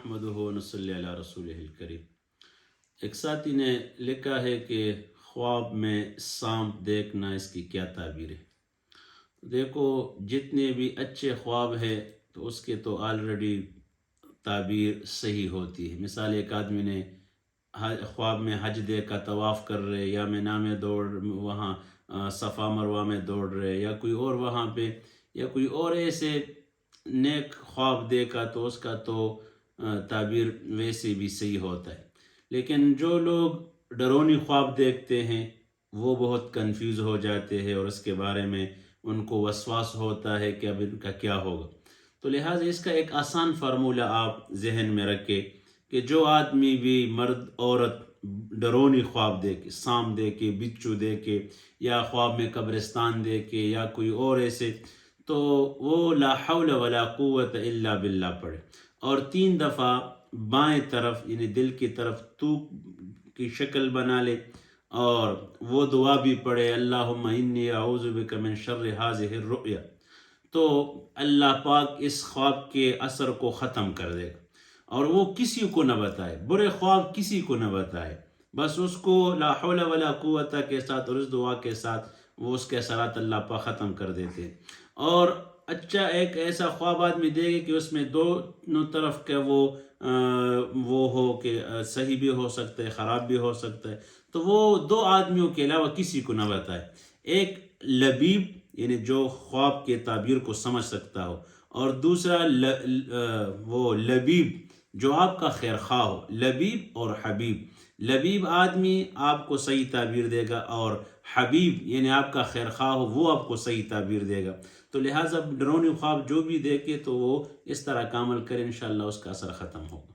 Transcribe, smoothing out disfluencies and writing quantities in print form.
نحمدہ ونصلی علی رسولہ الکریم۔ ایک ساتھی نے لکھا ہے کہ خواب میں سانپ دیکھنا اس کی کیا تعبیر ہے؟ دیکھو، جتنے بھی اچھے خواب ہے تو اس کے تو آلریڈی تعبیر صحیح ہوتی ہے۔ مثال ایک آدمی نے خواب میں حج دیکھا، طواف کر رہے، یا مینا میں دوڑ، وہاں صفا مروہ میں دوڑ رہے، یا کوئی اور وہاں پہ، یا کوئی اور ایسے نیک خواب دیکھا تو اس کا تو تعبیر ویسے بھی صحیح ہوتا ہے۔ لیکن جو لوگ ڈرونی خواب دیکھتے ہیں وہ بہت کنفیوز ہو جاتے ہیں، اور اس کے بارے میں ان کو وسواس ہوتا ہے کہ اب ان کا کیا ہوگا۔ تو لہٰذا اس کا ایک آسان فارمولہ آپ ذہن میں رکھیں کہ جو آدمی بھی، مرد عورت، ڈرونی خواب دیکھے، سانپ دیکھے، بچھو دیکھے، یا خواب میں قبرستان دیکھے، یا کوئی اور ایسے، تو وہ لا حول ولا قوت الا باللہ پڑھے، اور 3 دفعہ بائیں طرف یعنی دل کی طرف تو کی شکل بنا لے، اور وہ دعا بھی پڑھے، اللہم انی اعوذ بک من شر ہذہ الرؤیا۔ تو اللہ پاک اس خواب کے اثر کو ختم کر دے گا، اور وہ کسی کو نہ بتائے، برے خواب کسی کو نہ بتائے، بس اس کو لا حول ولا قوت کے ساتھ اور اس دعا کے ساتھ وہ اس کے اثرات اللہ پاک ختم کر دیتے ہیں۔ اور اچھا ایک ایسا خواب آدمی دے گا کہ اس میں دونوں طرف کا وہ ہو کہ صحیح بھی ہو سکتا ہے، خراب بھی ہو سکتا ہے، تو وہ 2 آدمیوں کے علاوہ کسی کو نہ بتائے۔ ایک لبیب یعنی جو خواب کے تعبیر کو سمجھ سکتا ہو، اور دوسرا وہ لبیب جو آپ کا خیر خواہ ہو۔ لبیب اور حبیب، لبیب آدمی آپ کو صحیح تعبیر دے گا، اور حبیب یعنی آپ کا خیر خواہ ہو وہ آپ کو صحیح تعبیر دے گا۔ تو لہٰذا ڈرونی خواب جو بھی دیکھے تو وہ اس طرح کا عمل کرے، انشاءاللہ اس کا اثر ختم ہوگا۔